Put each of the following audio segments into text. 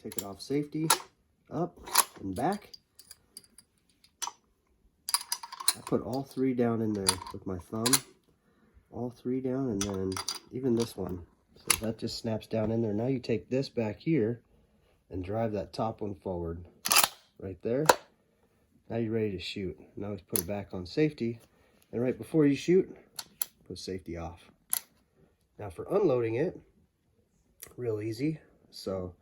take it off safety, up and back. I put all three down in there with my thumb, all three down, and then even this one. So that just snaps down in there. Now you take this back here and drive that top one forward, right there. Now you're ready to shoot. Now let's put it back on safety, and right before you shoot, put safety off. Now for unloading it, real easy. So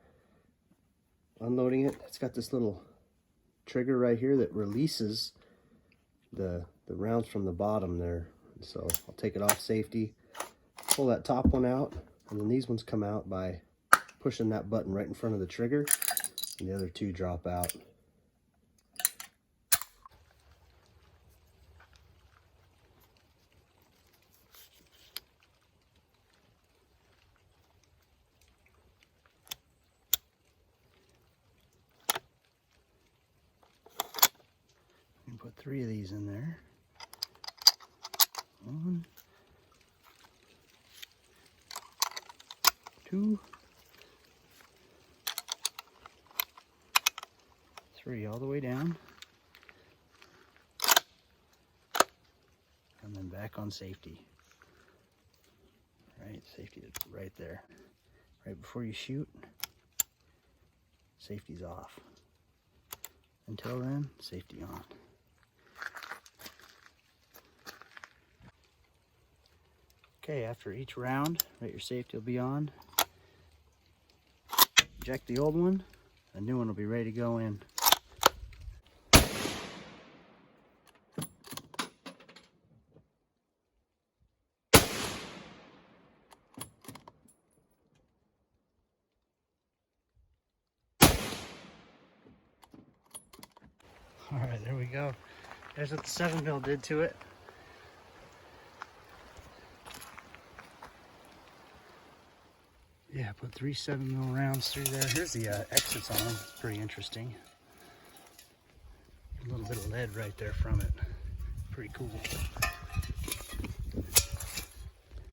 unloading it, it's got this little trigger right here that releases the rounds from the bottom there. So I'll take it off safety, pull that top one out, and then these ones come out by pushing that button right in front of the trigger, and the other two drop out. Put 3 of these in there. 1, 2, 3, all the way down. And then back on safety. Right, safety is right there. Right before you shoot, safety's off. Until then, safety on. Okay, after each round that your safety will be on, eject the old one, a new one will be ready to go in. All right, there we go. There's what the 7mm did to it. Yeah, put 3 7mm rounds through there. Here's the exits on them. It's pretty interesting. A little bit of lead right there from it. Pretty cool.